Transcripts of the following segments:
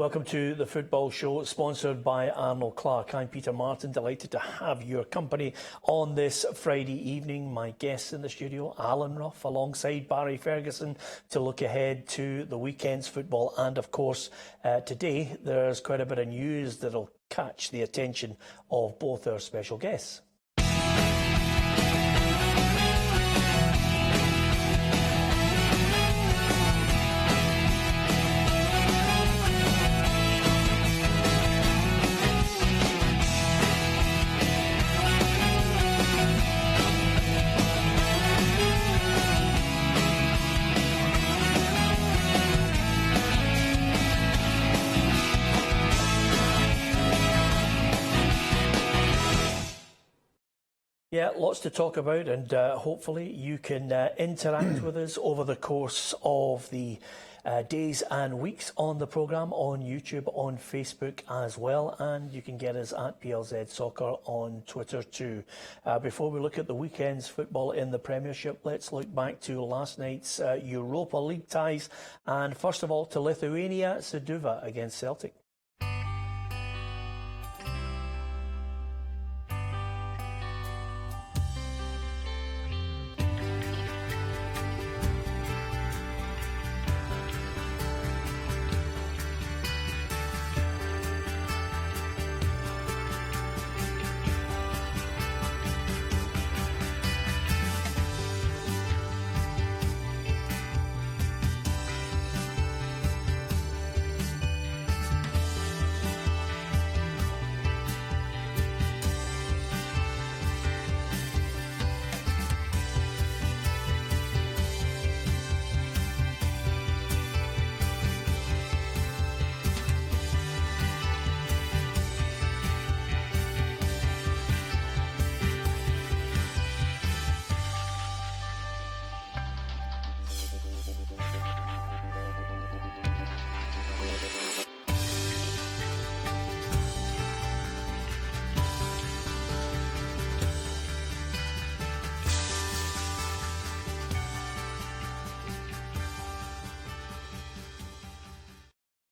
Welcome to the Football Show, sponsored by Arnold Clark. I'm Peter Martin, delighted to have your company on this Friday evening. My guests in the studio, Alan Ruff, alongside Barry Ferguson, to look ahead to the weekend's football. And of course, today there's quite a bit of news that'll catch the attention of both our special guests. Yeah, lots to talk about, and hopefully you can interact with us over the course of the days and weeks on the programme, on YouTube, on Facebook as well, and you can get us at PLZ Soccer on Twitter too. Before we look at the weekend's football in the Premiership, let's look back to last night's Europa League ties, and first of all to Lithuania, Sūduva against Celtic.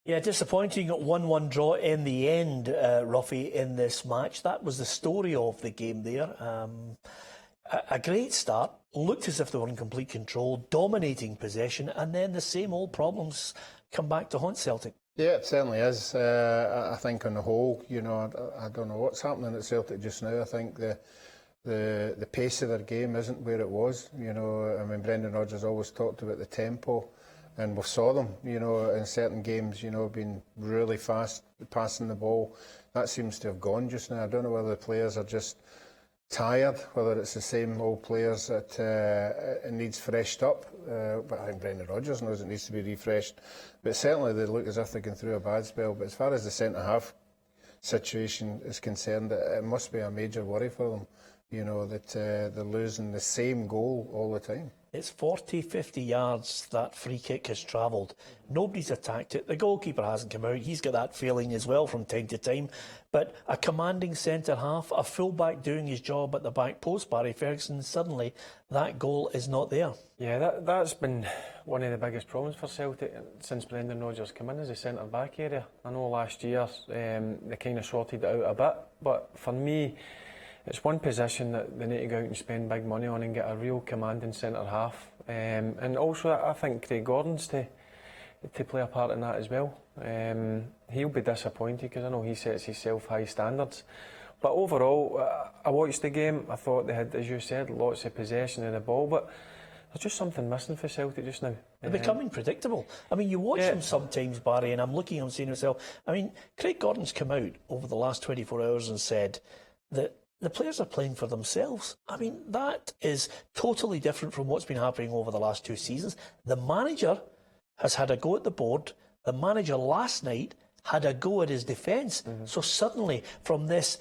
Yeah, disappointing 1-1 draw in the end, Ruffy, in this match. That was the story of the game there. A great start, looked as if they were in complete control, dominating possession, and then the same old problems come back to haunt Celtic. Yeah, it certainly is. I think on the whole, you know, I don't know what's happening at Celtic just now. I think the pace of their game isn't where it was. You know, I mean, Brendan Rodgers always talked about the tempo. And we saw them, you know, in certain games, you know, being really fast, passing the ball. That seems to have gone just now. I don't know whether the players are just tired, whether it's the same old players that it needs freshed up. But I think Brendan Rodgers knows it needs to be refreshed. But certainly they look as if they're going through a bad spell. But as far as the centre-half situation is concerned, it must be a major worry for them, you know, that they're losing the same goal all the time. It's 40, 50 yards that free kick has travelled. Nobody's attacked it. The goalkeeper hasn't come out. He's got that feeling as well from time to time. But a commanding centre-half, a full-back doing his job at the back post, Barry Ferguson, suddenly that goal is not there. Yeah, that's been one of the biggest problems for Celtic since Brendan Rodgers came in, as a centre-back area. I know last year they kind of sorted it out a bit, but for me, it's one position that they need to go out and spend big money on and get a real commanding centre-half. And also I think Craig Gordon's to play a part in that as well. He'll be disappointed because I know he sets himself high standards. But overall, I watched the game. I thought they had, as you said, lots of possession of the ball, but there's just something missing for Celtic just now. They're becoming predictable. I mean, you watch them sometimes, Barry, and I'm looking at him saying to myself, I mean, Craig Gordon's come out over the last 24 hours and said that the players are playing for themselves. I mean, that is totally different from what's been happening over the last 2 seasons. The manager has had a go at the board. The manager last night had a go at his defence. So suddenly, from this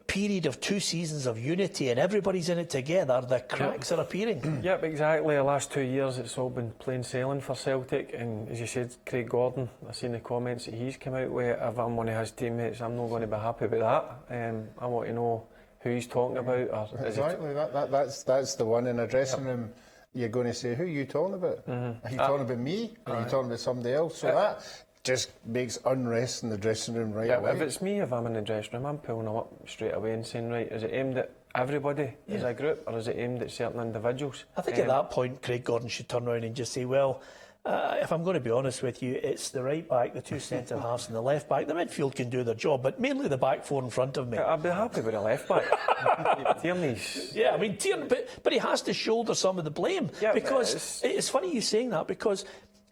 period of 2 seasons of unity and everybody's in it together, the cracks are appearing. Yep, exactly. The last 2 years it's all been plain sailing for Celtic, and as you said, Craig Gordon, I've seen the comments that he's come out with. If I'm one of his teammates, I'm not going to be happy about that. I want to know who he's talking about. Or exactly, that's the one in a dressing room. You're going to say, who are you talking about? Are you talking about me? Or are you talking about somebody else? So that just makes unrest in the dressing room right Yeah, away. if it's me, if I'm in the dressing room, I'm pulling them up straight away and saying, right, is it aimed at everybody as a group, or is it aimed at certain individuals? I think at that point, Craig Gordon should turn around and just say, well, if I'm going to be honest with you, it's the right back, the two centre halves, and the left back. The midfield can do their job, but mainly the back four in front of me. I'd be happy with the left back. Tierney's. Yeah, I mean, Tierney, but he has to shoulder some of the blame. Yeah, because it's funny you saying that, because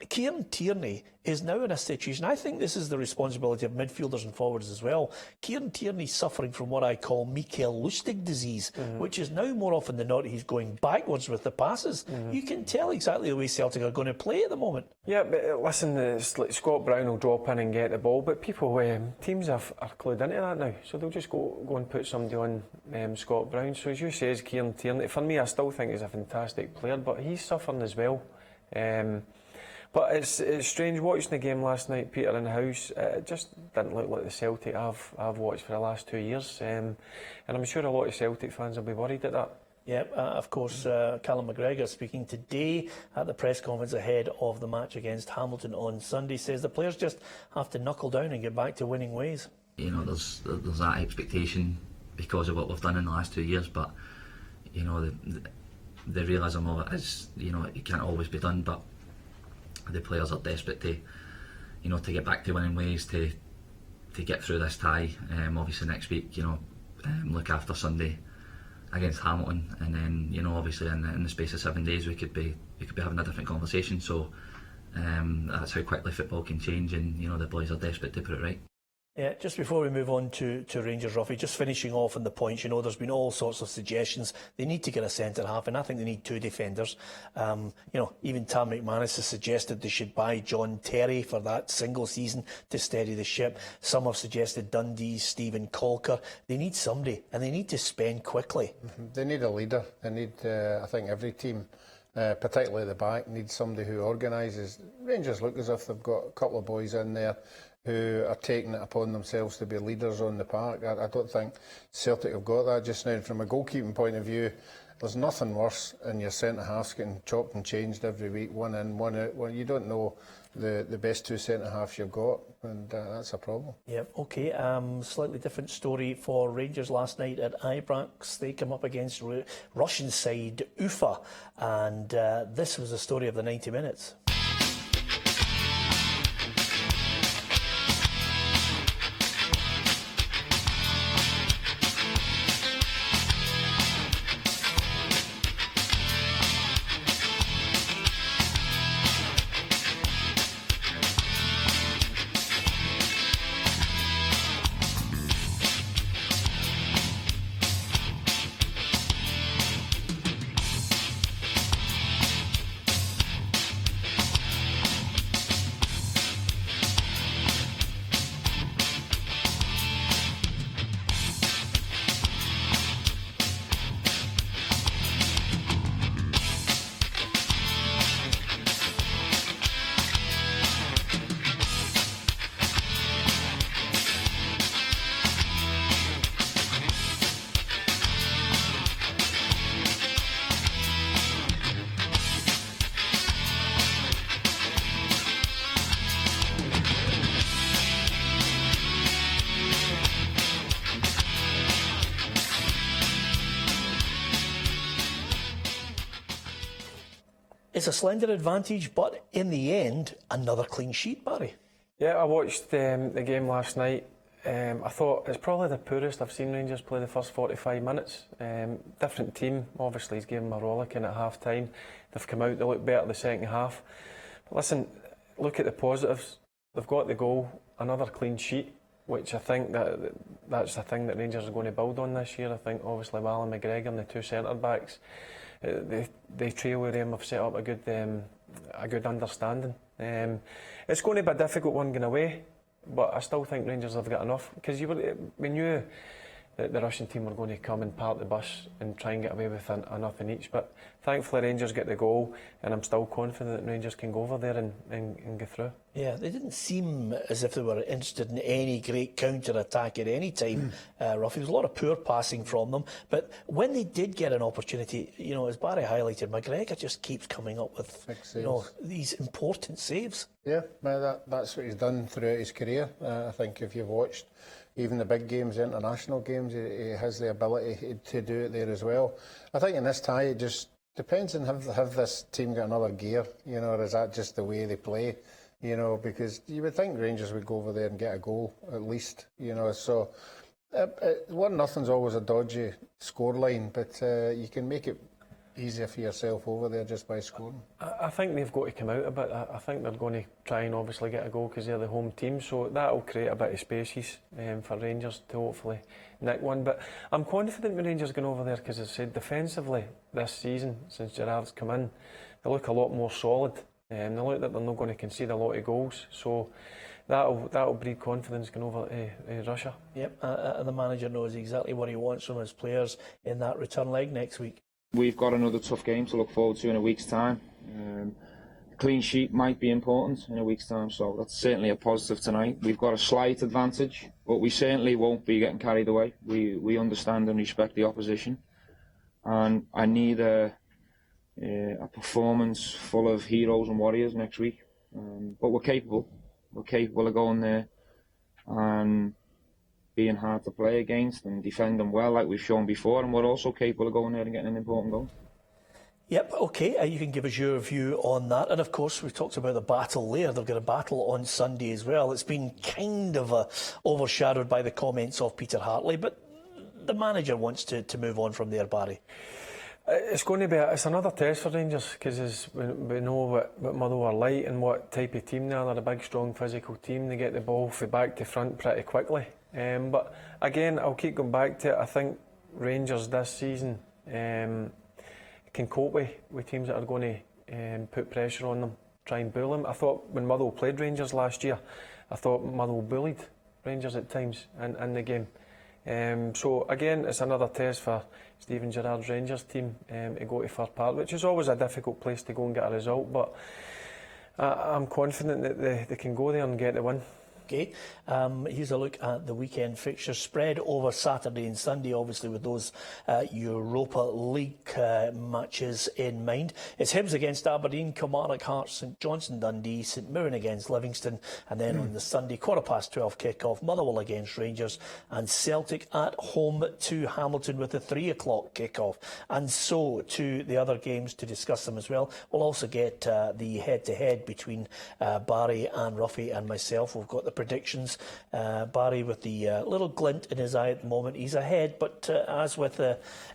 Kieran Tierney is now in a situation, I think this is the responsibility of midfielders and forwards as well. Kieran Tierney's suffering from what I call Mikael Lustig disease, which is now more often than not he's going backwards with the passes. You can tell exactly the way Celtic are going to play at the moment. Yeah, but listen, it's like Scott Brown will drop in and get the ball, but people, teams are clued into that now, so they'll just go and put somebody on Scott Brown. So as you say, Kieran Tierney, for me, I still think he's a fantastic player, but he's suffering as well. But it's strange watching the game last night, Peter, in the house. It just didn't look like the Celtic I've watched for the last 2 years. And I'm sure a lot of Celtic fans will be worried at that. Yep, of course, Callum McGregor speaking today at the press conference ahead of the match against Hamilton on Sunday says the players just have to knuckle down and get back to winning ways. You know, there's that expectation because of what we've done in the last 2 years, but you know the realism of it is, you know, it can't always be done, but the players are desperate to, you know, to get back to winning ways, to get through this tie. Obviously next week, you know, look after Sunday against Hamilton, and then, you know, obviously in the space of 7 days we could be having a different conversation. So that's how quickly football can change, and you know the boys are desperate to put it right. Yeah, just before we move on to Rangers, Ruffy, just finishing off on the points, you know, there's been all sorts of suggestions. They need to get a centre half, and I think they need two defenders. You know, even Tam McManus has suggested they should buy John Terry for that single season to steady the ship. Some have suggested Dundee's Stephen Colker. They need somebody, and they need to spend quickly. They need a leader. They need, I think every team, particularly at the back, needs somebody who organises. Rangers look as if they've got a couple of boys in there who are taking it upon themselves to be leaders on the park. I don't think Celtic have got that just now. From a goalkeeping point of view, there's nothing worse in your centre-halves getting chopped and changed every week, one in, one out. Well, you don't know the best two centre-halves you've got, and that's a problem. Yep, OK. Slightly different story for Rangers last night at Ibrox. They come up against Russian side Ufa, and this was the story of the 90 minutes. It's a slender advantage, but in the end, another clean sheet, Barry. Yeah, I watched the game last night. I thought it's probably the poorest I've seen Rangers play the first 45 minutes. Different team, obviously he's given them a rollicking at half time. They've come out, they look better the second half. But listen, look at the positives. They've got the goal, another clean sheet, which I think that's the thing that Rangers are going to build on this year. I think obviously Alan McGregor and the two centre backs, the trio of them have set up a good understanding. It's going to be a difficult one going away, but I still think Rangers have got enough, because when you that the Russian team were going to come and park the bus and try and get away with a nothing each. But thankfully Rangers get the goal, and I'm still confident that Rangers can go over there and go through. Yeah, they didn't seem as if they were interested in any great counter-attack at any time, Ruffy. There was a lot of poor passing from them, but when they did get an opportunity, as Barry highlighted, McGregor just keeps coming up with these important saves. Yeah, that's what he's done throughout his career. I think if you've watched even the big games, the international games, he has the ability to do it there as well. I think in this tie, it just depends on have this team got another gear, or is that just the way they play? Because you would think Rangers would go over there and get a goal at least, so 1-0's always a dodgy scoreline, but you can make it easier for yourself over there just by scoring. I think they've got to come out a bit. I think they're going to try and obviously get a goal because they're the home team, so that'll create a bit of spaces for Rangers to hopefully nick one. But I'm confident with Rangers going over there because, as I said, defensively this season, since Gerrard's come in, they look a lot more solid. They look that they're not going to concede a lot of goals, so that'll breed confidence going over to Russia. Yep, the manager knows exactly what he wants from his players in that return leg next week. We've got another tough game to look forward to in a week's time. A clean sheet might be important in a week's time, so that's certainly a positive tonight. We've got a slight advantage, but we certainly won't be getting carried away. We understand and respect the opposition, and I need a performance full of heroes and warriors next week. But we're capable. We're capable of going there and being hard to play against and defending well like we've shown before, and we're also capable of going there and getting an important goal. Yep, OK, you can give us your view on that. And of course, we've talked about the battle there. They've got a battle on Sunday as well. It's been kind of overshadowed by the comments of Peter Hartley, but the manager wants to move on from there, Barry. It's going to be it's another test for Rangers because we know what Motherwell are like and what type of team they are. They're a big, strong, physical team. They get the ball from back to front pretty quickly. But again, I'll keep going back to it. I think Rangers this season can cope with teams that are going to put pressure on them, try and bull them. I thought when Motherwell played Rangers last year, I thought Motherwell bullied Rangers at times in the game. So again, it's another test for Steven Gerrard's Rangers team to go to Fir Park, which is always a difficult place to go and get a result, but I'm confident that they can go there and get the win. Okay, here's a look at the weekend fixtures spread over Saturday and Sunday, obviously with those Europa League matches in mind. It's Hibs against Aberdeen, Kilmarnock, Hearts, St Johnstone, Dundee, St Mirren against Livingston, and then on the Sunday 12:15 kick-off, Motherwell against Rangers, and Celtic at home to Hamilton with a 3 o'clock kick-off. And so to the other games to discuss them as well. We'll also get the head-to-head between Barry and Ruffy and myself. We've got the predictions. Barry with the little glint in his eye at the moment. He's ahead, but as with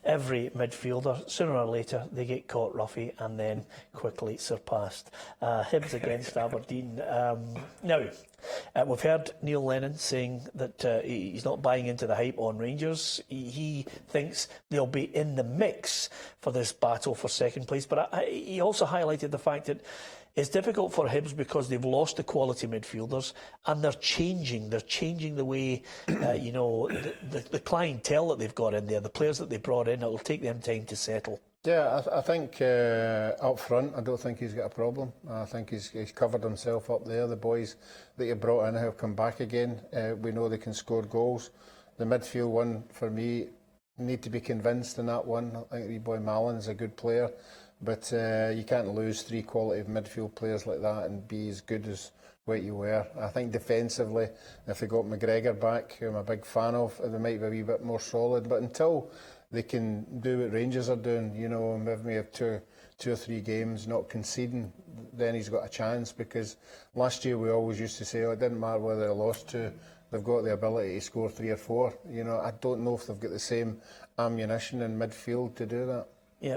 every midfielder, sooner or later they get caught, Ruffy, and then quickly surpassed. Hibs against Aberdeen. Now, we've heard Neil Lennon saying that he's not buying into the hype on Rangers. He thinks they'll be in the mix for this battle for second place, but he also highlighted the fact that it's difficult for Hibs because they've lost the quality midfielders and they're changing. They're changing the way, the clientele that they've got in there, the players that they brought in. It'll take them time to settle. Yeah, I think up front, I don't think he's got a problem. I think he's covered himself up there. The boys that he brought in have come back again. We know they can score goals. The midfield one, for me, need to be convinced in that one. I think the boy Mallon's a good player. But you can't lose 3 quality midfield players like that and be as good as what you were. I think defensively, if they got McGregor back, who I'm a big fan of, they might be a wee bit more solid. But until they can do what Rangers are doing, if we have two or 3 games not conceding, then he's got a chance. Because last year we always used to say, it didn't matter whether they lost to, they've got the ability to score 3 or 4. I don't know if they've got the same ammunition in midfield to do that. Yeah,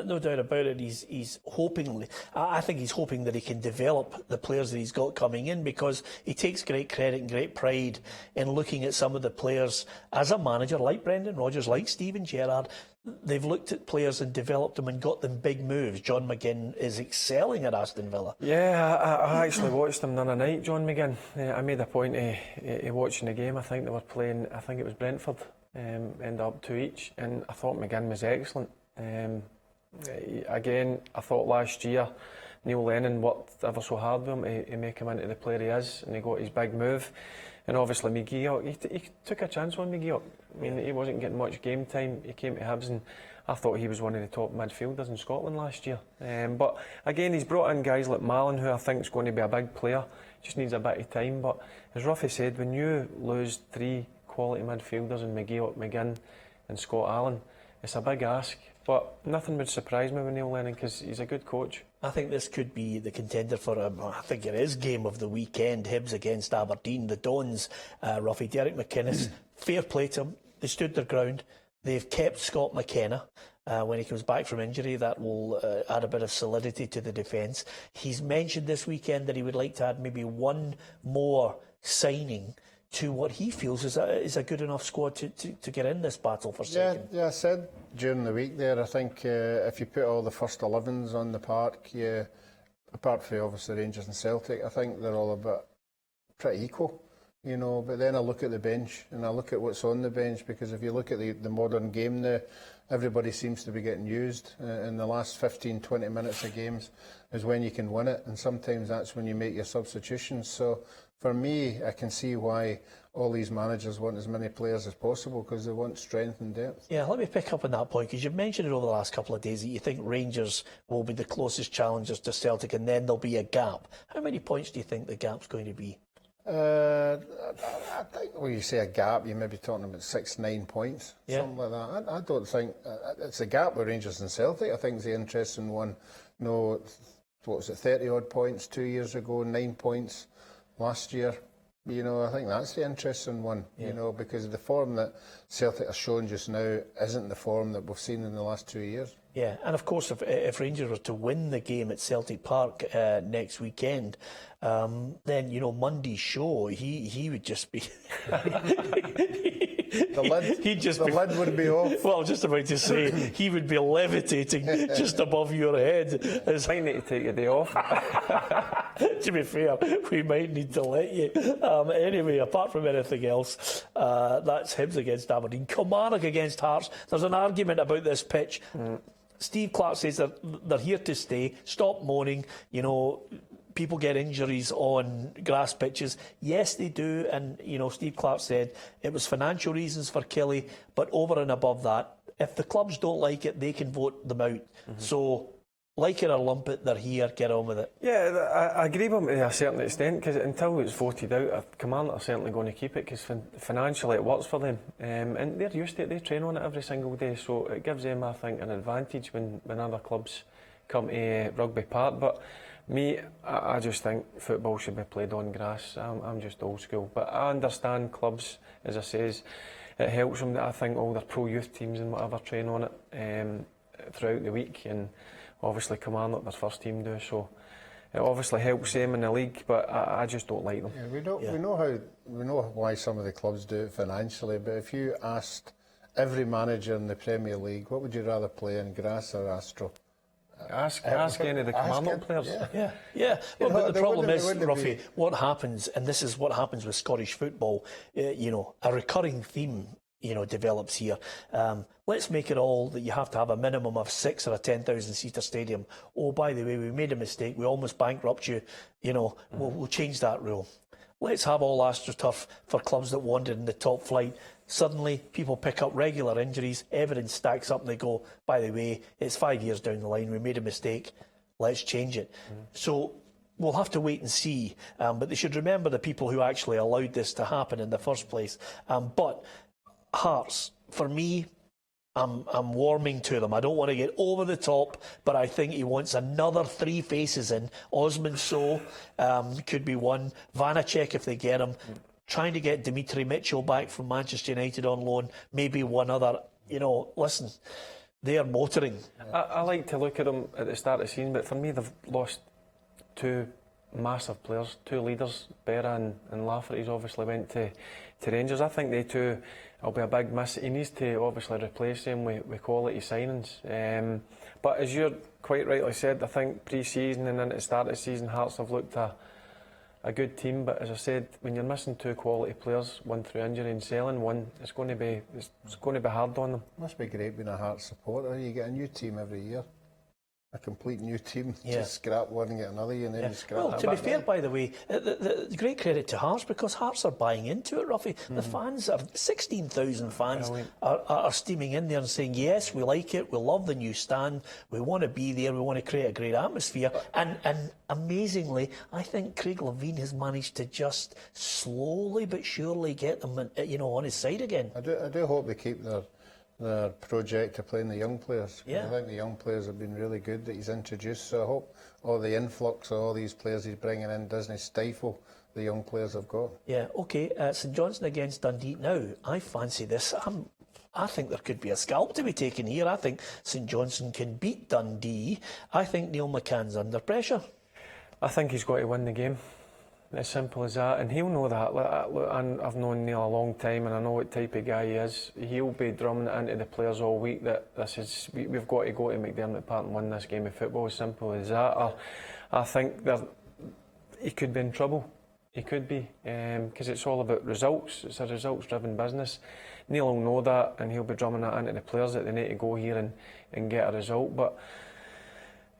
no doubt about it. He's hoping. I think he's hoping that he can develop the players that he's got coming in, because he takes great credit and great pride in looking at some of the players as a manager, like Brendan Rodgers, like Steven Gerrard. They've looked at players and developed them and got them big moves. John McGinn is excelling at Aston Villa. Yeah, I actually watched them the other night, John McGinn. I made a point of watching the game. I think they were playing, I think it was Brentford. ended up 2 each, and I thought McGinn was excellent. Again, I thought last year Neil Lennon worked ever so hard with him to make him into the player he is, and he got his big move. And obviously McGee, he took a chance on McGee. I mean, he wasn't getting much game time. He came to Hibs, and I thought he was one of the top midfielders in Scotland last year. But again, he's brought in guys like Mallon, who I think is going to be a big player. Just needs a bit of time. But as Ruffy said, when you lose 3 quality midfielders in McGee, McGinn and Scott Allen, it's a big ask. But nothing would surprise me with Neil Lennon, because he's a good coach. I think this could be the contender for I think it is game of the weekend. Hibs against Aberdeen. The Dons, Ruffy, Derek McInnes, fair play to them. They stood their ground. They've kept Scott McKenna. When he comes back from injury, that will add a bit of solidity to the defence. He's mentioned this weekend that he would like to add maybe one more signing to what he feels is a good enough squad to get in this battle for second. Yeah, I said during the week there, I think if you put all the first 11s on the park, apart from obviously Rangers and Celtic, I think they're all a bit pretty equal, you know. But then I look at the bench and I look at what's on the bench, because if you look at the modern game now, everybody seems to be getting used. In the last 15-20 minutes of games is when you can win it, and sometimes that's when you make your substitutions. So for me, I can see why all these managers want as many players as possible, because they want strength and depth. Yeah, let me pick up on that point, because you've mentioned it over the last couple of days that you think Rangers will be the closest challengers to Celtic, and then there'll be a gap. How many points do you think the gap's going to be? I think when you say a gap, you may be talking about 6-9 points, something like that. I don't think it's a gap with Rangers and Celtic. I think it's the interesting one. No, what was it, 30 odd points 2 years ago, 9 points last year. You know, I think that's the interesting one, you know, because the form that Celtic are showing just now isn't the form that we've seen in the last 2 years. Yeah, and of course, if Rangers were to win the game at Celtic Park next weekend, then, you know, Monday's show, he would just be... The lid would be off. Well, I was just about to say, he would be levitating just above your head. Might need to take a day off. To be fair, we might need to let you. Anyway, apart from anything else, that's Hibs against Aberdeen. Kilmarnock against Hearts. There's an argument about this pitch. Steve Clarke says they're here to stay. Stop moaning. You know, people get injuries on grass pitches. Yes, they do. And, you know, Steve Clarke said it was financial reasons for Killie, but over and above that, if the clubs don't like it, they can vote them out. So, like it or lump it, they're here, get on with it. Yeah, I agree with him to a certain extent, because until it's voted out, Kilmarnock are certainly going to keep it, because financially it works for them. And they're used to it, they train on it every single day, so it gives them, I think, an advantage when other clubs come to Rugby Park. But me, I just think football should be played on grass. I'm just old school. But I understand clubs, as I says, it helps them that I think all their pro youth teams and whatever train on it throughout the week, and obviously Kilmarnock, their first team do, so it obviously helps them in the league, but I just don't like them. Yeah, we know why some of the clubs do it financially, but if you asked every manager in the Premier League, what would you rather play in, grass or Astro? Ask any of the Kilmarnock players. Yeah. Well, but the problem is, Ruffy, be... what happens, and this is what happens with Scottish football, you know, a recurring theme, you know, develops here. Let's make it all that you have to have a minimum of 6 or a 10,000-seater stadium. Oh, by the way, we made a mistake. We almost bankrupt you. You know, we'll change that rule. Let's have all AstroTurf for clubs that wanted in the top flight. Suddenly, people pick up regular injuries, evidence stacks up, and they go, by the way, it's 5 years down the line, we made a mistake, let's change it. So we'll have to wait and see, but they should remember the people who actually allowed this to happen in the first place. But Hearts, for me, I'm warming to them. I don't want to get over the top, but I think he wants another 3 faces in. Osman Sow could be one. Vanacek, if they get him. Trying to get Dimitri Mitchell back from Manchester United on loan. Maybe one other. You know, listen, they're motoring. I like to look at them at the start of the season, but for me, they've lost 2 massive players, 2 leaders. Berra and Lafferty's obviously went to Rangers. I think they two will be a big miss. He needs to obviously replace them with quality signings. But as you're quite rightly said, I think pre-season and then at the start of the season, Hearts have looked a a good team, but as I said, when you're missing 2 quality players, one through injury and selling one, it's going to be hard on them. Must be great being a Hearts supporter. You get a new team every year. A complete new team. Just scrap one and get another, and then you scrap Well, that. to be fair, by the way, the great credit to Hearts, because Hearts are buying into it, Ruffy. The fans, 16,000 fans, are steaming in there and saying, yes, we like it, we love the new stand, we want to be there, we want to create a great atmosphere. And amazingly, I think Craig Levein has managed to just slowly but surely get them, on his side again. I do hope they keep their project of playing the young players. Yeah. I think the young players have been really good that he's introduced, so I hope all the influx of all these players he's bringing in doesn't stifle the young players have got. Yeah, OK. St Johnstone against Dundee. Now, I fancy this. I think there could be a scalp to be taken here. I think St Johnstone can beat Dundee. I think Neil McCann's under pressure. I think he's got to win the game. As simple as that, and he'll know that. Look, I've known Neil a long time, and I know what type of guy he is. He'll be drumming it into the players all week that we've got to go to McDermott Park and win this game of football. As simple as that. I think that he could be in trouble. He could be, because it's all about results. It's a results-driven business. Neil will know that, and he'll be drumming that into the players that they need to go here and get a result. But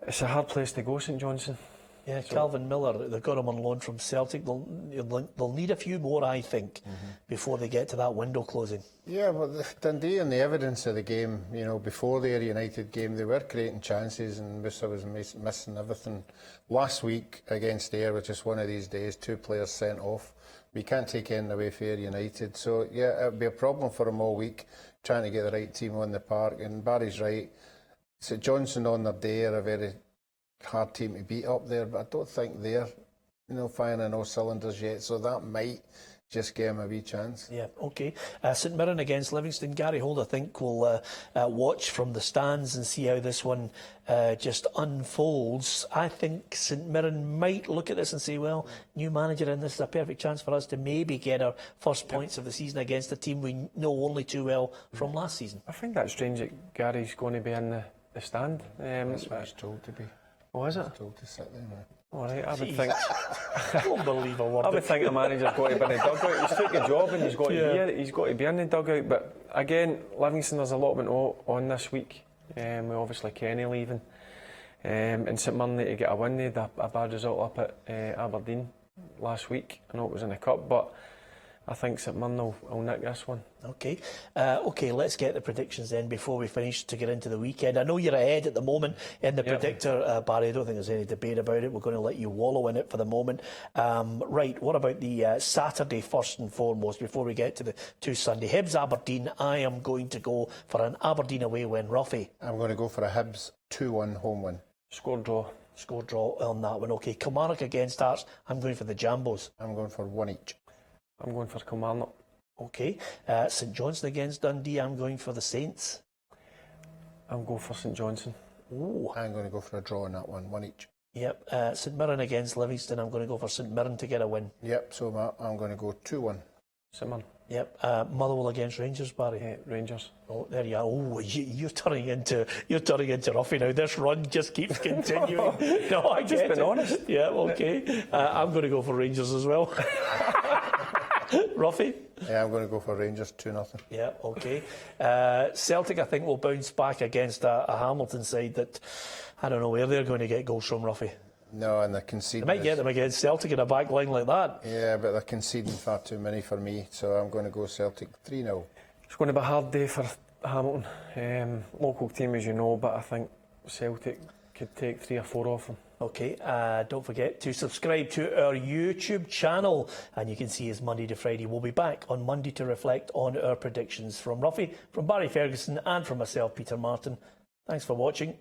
it's a hard place to go, St Johnstone. Yeah, Calvin Miller, they've got him on loan from Celtic. They'll need a few more, I think, before they get to that window closing. Yeah, but Dundee and the evidence of the game, before the Ayr United game, they were creating chances and Musa was missing everything. Last week against Ayr was just one of these days, 2 players sent off. We can't take anything away for Ayr United. So, yeah, it'll be a problem for them all week, trying to get the right team on the park. And Barry's right. St Johnstone on their day are a very hard team to beat up there, but I don't think they're, firing on all cylinders yet, so that might just give them a wee chance. Yeah, OK. St Mirren against Livingston. Gary Holt, I think, will watch from the stands and see how this one just unfolds. I think St Mirren might look at this and say, well, new manager, and this is a perfect chance for us to maybe get our first points of the season against a team we know only too well from last season. I think that's strange that Gary's going to be in the stand. That's what he's told to be. Oh, is it? He's told to sit there now. All right, I would think. Unbelievable. I would think the manager's got to be in the dugout. He's took a job and he's got to be here. He's got to be in the dugout. But again, Livingston, there's a lot went on this week. With obviously Kenny leaving, and St Mirren need to get a win. They had a bad result up at Aberdeen last week. I know it was in the cup, but I think St Mirren will nick this one. OK. OK, let's get the predictions then before we finish to get into the weekend. I know you're ahead at the moment in the predictor, Barry. I don't think there's any debate about it. We're going to let you wallow in it for the moment. Right, what about the Saturday first and foremost before we get to the 2 Sunday? Hibs Aberdeen, I am going to go for an Aberdeen away win. Ruffy? I'm going to go for a Hibs 2-1 home win. Score draw. Score draw on that one. OK, Kilmarnock against Hearts, I'm going for the Jambos. I'm going for 1 each. I'm going for Kilmarnock. OK. St Johnstone against Dundee, I'm going for the Saints. I'm going for St Johnstone. Ooh. I'm going to go for a draw on that one, 1 each. Yep. St Mirren against Livingston, I'm going to go for St Mirren to get a win. Yep, so I'm going to go 2-1. St Mirren. Yep. Motherwell against Rangers, Barry. Rangers. Oh, there you are. Oh, you're turning into Ruffy now. This run just keeps continuing. No, I just been honest. Yeah, OK. I'm going to go for Rangers as well. Ruffy? Yeah, I'm going to go for Rangers 2-0. Yeah, OK. Celtic, I think, will bounce back against a Hamilton side that I don't know where they're going to get goals from, Ruffy. No, and they're conceding. They might get them against Celtic in a back line like that. Yeah, but they're conceding far too many for me, so I'm going to go Celtic 3-0. It's going to be a hard day for Hamilton. Local team, as you know, but I think Celtic could take 3 or 4 off them. OK, don't forget to subscribe to our YouTube channel, and you can see us Monday to Friday. We'll be back on Monday to reflect on our predictions. From Ruffy, from Barry Ferguson, and from myself, Peter Martin. Thanks for watching.